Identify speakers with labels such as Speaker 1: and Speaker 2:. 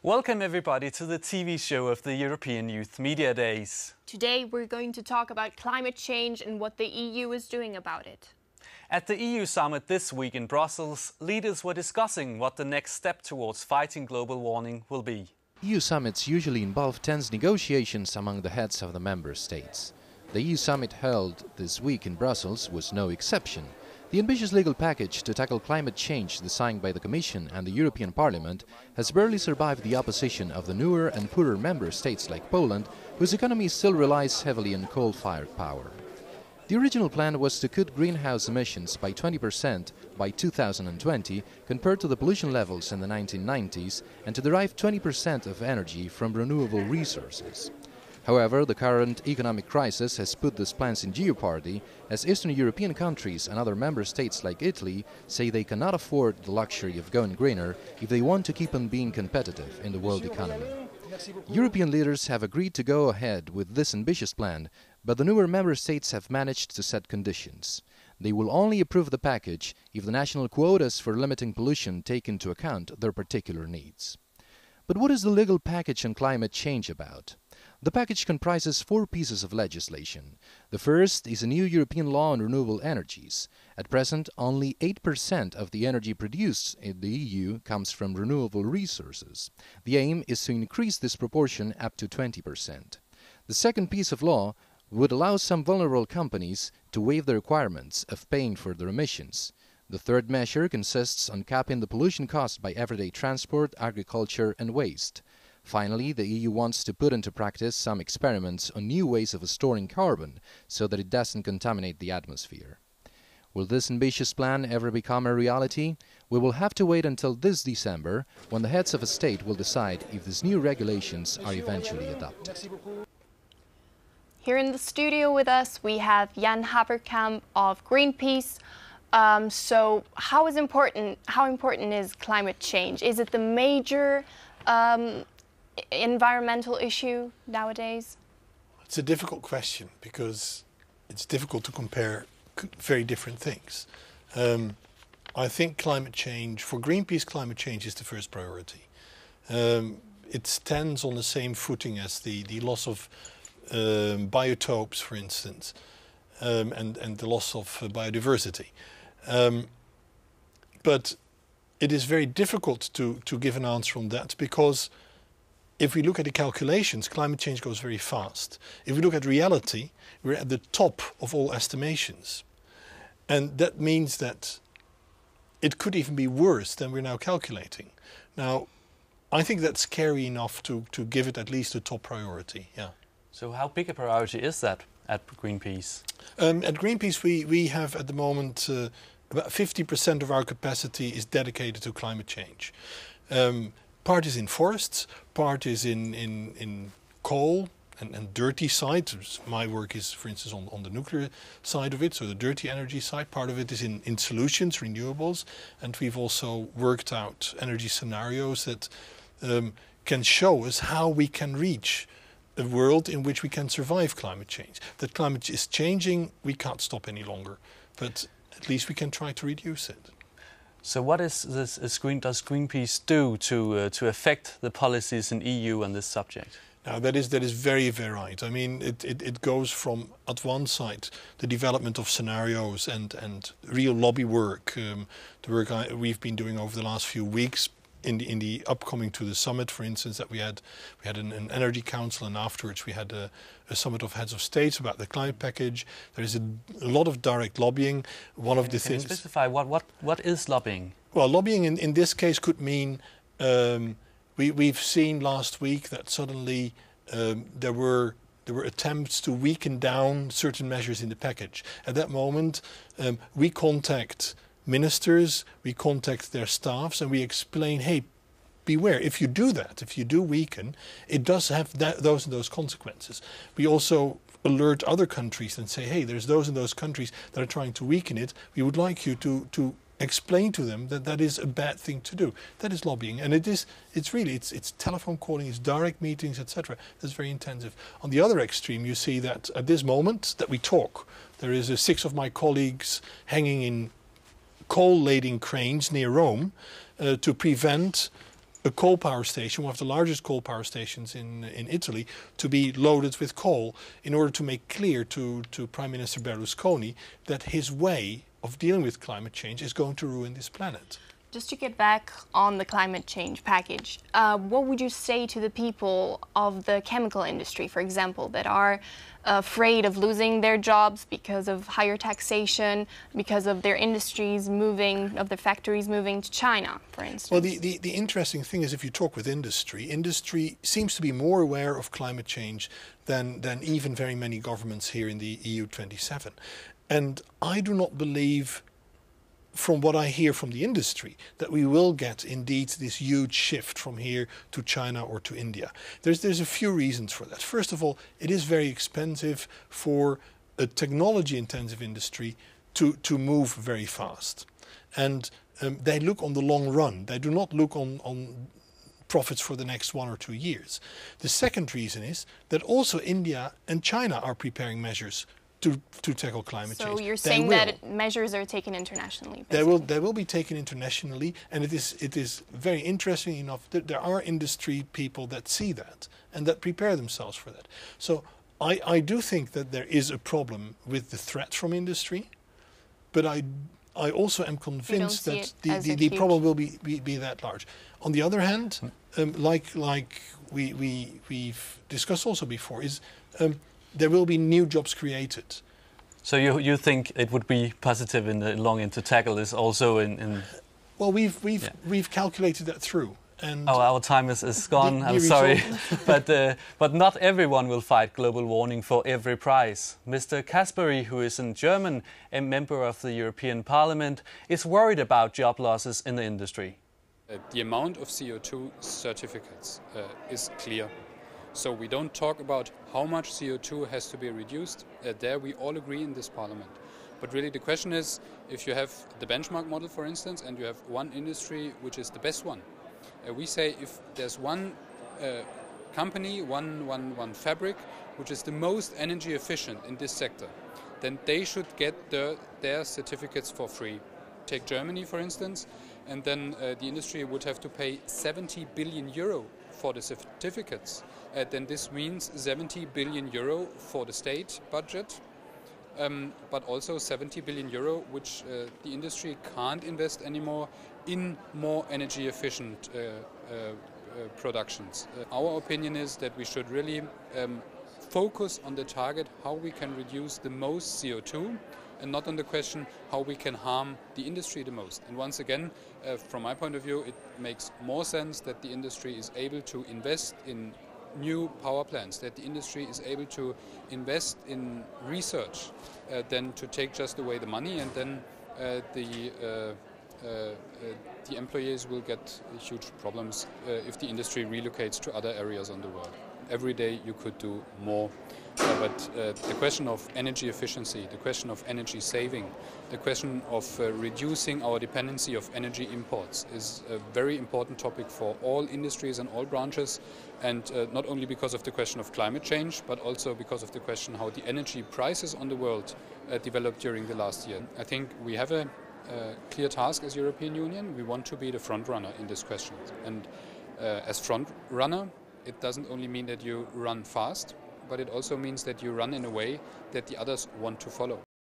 Speaker 1: Welcome everybody to the TV show of the European Youth Media Days.
Speaker 2: Today we're going to talk about climate change and what the EU is doing about it.
Speaker 1: At the EU summit this week in Brussels, leaders were discussing what the next step towards fighting global warming will be.
Speaker 3: EU summits usually involve tense negotiations among the heads of the member states. The EU summit held this week in Brussels was no exception. The ambitious legal package to tackle climate change designed by the Commission and the European Parliament has barely survived the opposition of the newer and poorer member states like Poland, whose economy still relies heavily on coal-fired power. The original plan was to cut greenhouse emissions by 20% by 2020 compared to the pollution levels in the 1990s and to derive 20% of energy from renewable resources. However, the current economic crisis has put these plans in jeopardy, as Eastern European countries and other member states like Italy say they cannot afford the luxury of going greener if they want to keep on being competitive in the world economy. European leaders have agreed to go ahead with this ambitious plan, but the newer member states have managed to set conditions. They will only approve the package if the national quotas for limiting pollution take into account their particular needs. But what is the legal package on climate change about? The package comprises 4 pieces of legislation. The first is a new European law on renewable energies. At present, only 8% of the energy produced in the EU comes from renewable resources. The aim is to increase this proportion up to 20%. The second piece of law would allow some vulnerable companies to waive the requirements of paying for their emissions. The third measure consists on capping the pollution caused by everyday transport, agriculture and waste. Finally, the EU wants to put into practice some experiments on new ways of storing carbon so that it doesn't contaminate the atmosphere. Will this ambitious plan ever become a reality? We will have to wait until this December, when the heads of a state will decide if these new regulations are eventually adopted.
Speaker 2: Here in the studio with us we have Jan Haverkamp of Greenpeace. So how important is climate change? Is it the major environmental issue nowadays?
Speaker 4: It's a difficult question because it's difficult to compare very different things. I think climate change, for Greenpeace, climate change is the first priority. It stands on the same footing as the loss of biotopes, for instance, and the loss of biodiversity. But it is very difficult to give an answer on that because if we look at the calculations, climate change goes very fast. If we look at reality, we're at the top of all estimations. And that means that it could even be worse than we're now calculating. Now, I think that's scary enough to give it at least a top priority, yeah.
Speaker 1: So how big a priority is that at Greenpeace?
Speaker 4: At Greenpeace we have at the moment about 50% of our capacity is dedicated to climate change. Part is in forests, part is in coal and dirty sites. My work is, for instance, on the nuclear side of it, so the dirty energy side. Part of it is in solutions, renewables, and we've also worked out energy scenarios that can show us how we can reach a world in which we can survive climate change. That climate is changing, we can't stop any longer, but at least we can try to reduce it.
Speaker 1: So what does Greenpeace do to affect the policies in EU on this subject?
Speaker 4: Now that is very varied. I mean, it goes from, at one side, the development of scenarios and real lobby work, the work we've been doing over the last few weeks in the upcoming to the summit, for instance, that we had an energy council, and afterwards we had a summit of heads of states about the climate package. There is a lot of direct lobbying. One of the things. Can you
Speaker 1: specify what is lobbying?
Speaker 4: Well, lobbying in this case could mean we've seen last week that suddenly there were attempts to weaken down certain measures in the package. At that moment, we contact ministers, we contact their staffs, and we explain, hey, beware, if you do that, if you do weaken, it does have those and those consequences. We also alert other countries and say, hey, there's those and those countries that are trying to weaken it. We would like you to explain to them that that is a bad thing to do. That is lobbying, and it's telephone calling, it's direct meetings, etc. That's very intensive. On the other extreme, you see that at this moment that we talk, there is 6 of my colleagues hanging in coal lading cranes near Rome to prevent a coal power station, one of the largest coal power stations in Italy, to be loaded with coal in order to make clear to Prime Minister Berlusconi that his way of dealing with climate change is going to ruin this planet.
Speaker 2: Just to get back on the climate change package, what would you say to the people of the chemical industry, for example, that are afraid of losing their jobs because of higher taxation, because of their industries moving, of their factories moving to China, for instance?
Speaker 4: Well, the interesting thing is, if you talk with industry seems to be more aware of climate change than even very many governments here in the EU 27. And I do not believe, from what I hear from the industry, that we will get indeed this huge shift from here to China or to India. There's a few reasons for that. First of all, it is very expensive for a technology-intensive industry to move very fast. And they look on the long run. They do not look on profits for the next 1 or 2 years. The second reason is that also India and China are preparing measures to tackle climate change.
Speaker 2: So you're saying that measures are taken internationally?
Speaker 4: They will be taken internationally, and it is very interesting enough that there are industry people that see that and that prepare themselves for that. So I do think that there is a problem with the threat from industry, but I also am convinced that the problem will be that large. On the other hand, like we've discussed also before, is there will be new jobs created.
Speaker 1: So you think it would be positive in the long end to tackle this also in? Well,
Speaker 4: we've calculated that through. And
Speaker 1: our time is gone. I'm sorry, but not everyone will fight global warming for every price. Mr. Kasperi, who is in German, a member of the European Parliament, is worried about job losses in the industry.
Speaker 5: The amount of CO2 certificates is clear. So we don't talk about how much CO2 has to be reduced. There we all agree in this parliament. But really the question is, if you have the benchmark model, for instance, and you have one industry which is the best one, we say if there's one company, one fabric, which is the most energy efficient in this sector, then they should get their certificates for free. Take Germany, for instance, and then the industry would have to pay 70 billion euro for the certificates. Then this means 70 billion euro for the state budget, but also 70 billion euro which the industry can't invest anymore in more energy efficient productions. Our opinion is that we should really focus on the target how we can reduce the most CO2 and not on the question how we can harm the industry the most. And once again, from my point of view, it makes more sense that the industry is able to invest in new power plants, that the industry is able to invest in research than to take just away the money, and then the employees will get huge problems if the industry relocates to other areas on the world. Every day you could do more, but the question of energy efficiency, the question of energy saving, the question of reducing our dependency of energy imports is a very important topic for all industries and all branches, and not only because of the question of climate change, but also because of the question how the energy prices on the world developed during the last year. I think we have a clear task as European Union. We want to be the front runner in this question, and as front runner, it doesn't only mean that you run fast, but it also means that you run in a way that the others want to follow.